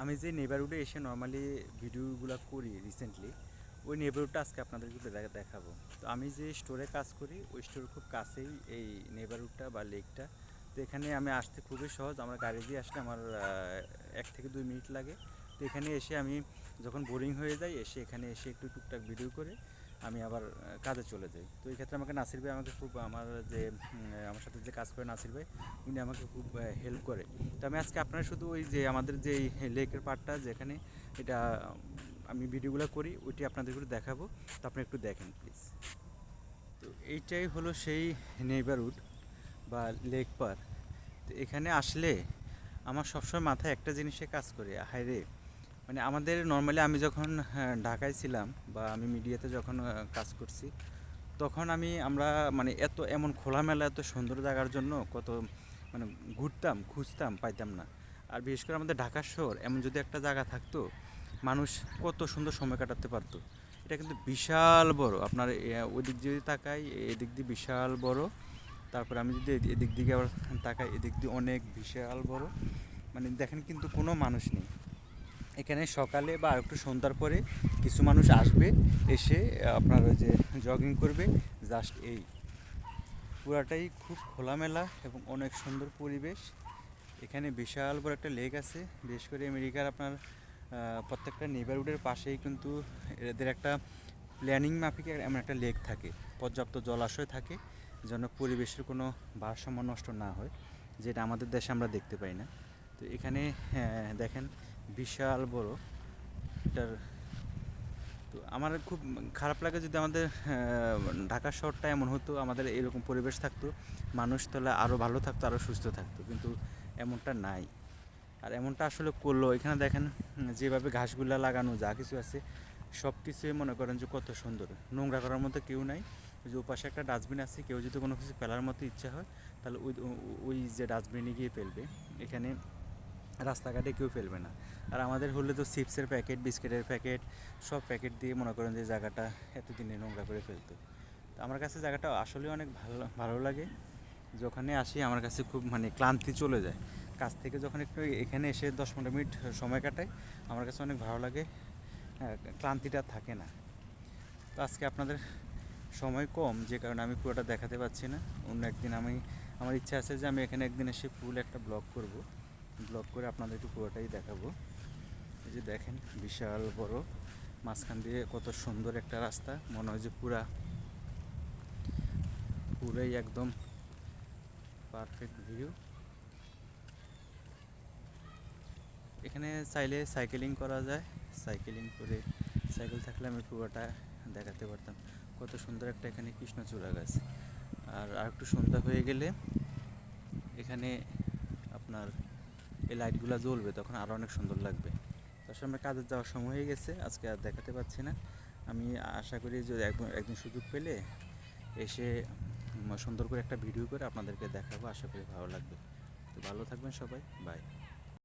আমি যে নেইবারহুডে এসে নর্মালি ভিডিওগুলো করি রিসেন্টলি, ওই নেইবারহুডটা আজকে আপনাদেরকে দেখাবো। তো আমি যে স্টোরে কাজ করি ওই স্টোরের খুব কাছেই এই নেইবারহুডটা বা লেকটা। তো এখানে আমি আসতে খুবই সহজ, আমার গাড়ি দিয়ে আসলে আমার 1 থেকে 2 মিনিট লাগে। তো এখানে এসে আমি যখন বোরিং হয়ে যাই এখানে এসে একটু টুকটাক ভিডিও করে আমি আবার কাজে চলে যাই। তো এই ক্ষেত্রে আমাকে নাসির ভাই আমাকে খুব আমার সাথে যে কাজ করে নাসির ভাই, উনি আমাকে খুব হেল্প করে। তো আমি আজকে আপনারা শুধু ওই যে আমাদের যে লেকের পাড়টা যেখানে এটা আমি ভিডিওগুলো করি ওইটি আপনাদের একটু দেখাবো। তো আপনি একটু দেখেন প্লিজ। তো এইটাই হলো সেই নেইবারহুড বা লেক পার্ক। তো এখানে আসলে আমার সবসময় মাথায় একটা জিনিসে কাজ করে, হায় রে, মানে আমাদের নর্মালি আমি যখন ঢাকায় ছিলাম বা আমি মিডিয়াতে যখন কাজ করছি, তখন আমরা মানে এমন খোলামেলা এত সুন্দর জায়গার জন্য কত মানে ঘুরতাম, খুঁজতাম, পাইতাম না। আর বিশেষ করে আমাদের ঢাকা শহর এমন যদি একটা জায়গা থাকতো, মানুষ কত সুন্দর সময় কাটাতে পারতো। এটা কিন্তু বিশাল বড়, আপনার ওই দিক যদি তাকাই এদিক দিয়ে বিশাল বড়, তারপর আমি যদি এদিক দিকে আবার তাকাই এদিক দিয়ে অনেক বিশাল বড়। মানে দেখেন কিন্তু কোনো মানুষ নেই এখানে। সকালে বা একটু সন্ধ্যার পরে কিছু মানুষ আসবে, এসে আপনার ওই যে জগিং করবে, জাস্ট এই পুরাটাই খুব খোলামেলা এবং অনেক সুন্দর পরিবেশ। এখানে বিশাল বড় একটা লেক আছে। বিশেষ করে আমেরিকার আপনার প্রত্যেকটা নেইবারহুডের পাশেই কিন্তু এদের একটা প্ল্যানিং মাফিক এমন একটা লেক থাকে, পর্যাপ্ত জলাশয় থাকে, যেন পরিবেশের কোনো ভারসাম্য নষ্ট না হয়, যেটা আমাদের দেশে আমরা দেখতে পাই না। তো এখানে দেখেন বিশাল বড় এটার। তো আমার খুব খারাপ লাগে যদি আমাদের ঢাকা শহরটা এমন হতো, আমাদের এরকম পরিবেশ থাকতো, মানুষ তাহলে আরও ভালো থাকতো, আরও সুস্থ থাকতো, কিন্তু এমনটা নাই। আর এমনটা আসলে করলো এখানে দেখেন যেভাবে ঘাসগুলা লাগানো যা কিছু আছে সব কিছুই মনে করেন যে কত সুন্দর, নোংরা করার মতো কেউ নাই। ওই যে ওপাশে একটা ডাস্টবিন আছে, কেউ যদি কোনো কিছু ফেলার মতো ইচ্ছা হয় তাহলে ওই যে ডাস্টবিনে গিয়ে ফেলবে। এখানে রাস্তাঘাটে কেউ ফেলবে না। আর আমাদের হলে তো চিপসের প্যাকেট, বিস্কিটের প্যাকেট, সব প্যাকেট দিয়ে মনে করেন যে জায়গাটা এতদিনে নোংরা করে ফেলতো। তো আমার কাছে জায়গাটা আসলে অনেক ভালো ভালো লাগে। যখনই আসি আমার কাছে খুব মানে ক্লান্তি চলে যায়। কাজ থেকে যখন একটু এখানে এসে 10-15 মিনিট সময় কাটাই, আমার কাছে অনেক ভালো লাগে। হ্যাঁ, ক্লান্তিটা থাকে না। তো আজকে আপনাদের সময় কম, যে কারণে আমি পুরোটা দেখাতে পারছি না। অন্য একদিন আমার ইচ্ছা আছে যে আমি এখানে একদিন এসে ফুল একটা ব্লগ করব, ব্লগ করে আপনাদের একটু পুরোটাই দেখাবো। এই যে দেখেন বিশাল বড়, মাঝখান দিয়ে কত সুন্দর একটা রাস্তা, মনে হয় যে পুরাই একদম পারফেক্ট ভিউ। এখানে চাইলে সাইকেলিং করা যায়, সাইকেলিং করে সাইকেল থাকলে আমি পুরোটা দেখাতে পারতাম। কত সুন্দর একটা এখানে কৃষ্ণচূড়া গাছ। আর একটু সন্ধ্যা হয়ে গেলে এখানে আপনার এই লাইটগুলো জ্বলবে, তখন আরও অনেক সুন্দর লাগবে। আসলে আমার কাজে যাওয়ার সময় হয়ে গেছে, আজকে আর দেখাতে পারছি না। আমি আশা করি যে একদিন সুযোগ পেলে এসে সুন্দর করে একটা ভিডিও করে আপনাদেরকে দেখাবো, আশা করি ভালো লাগবে। তো ভালো থাকবেন সবাই, বাই।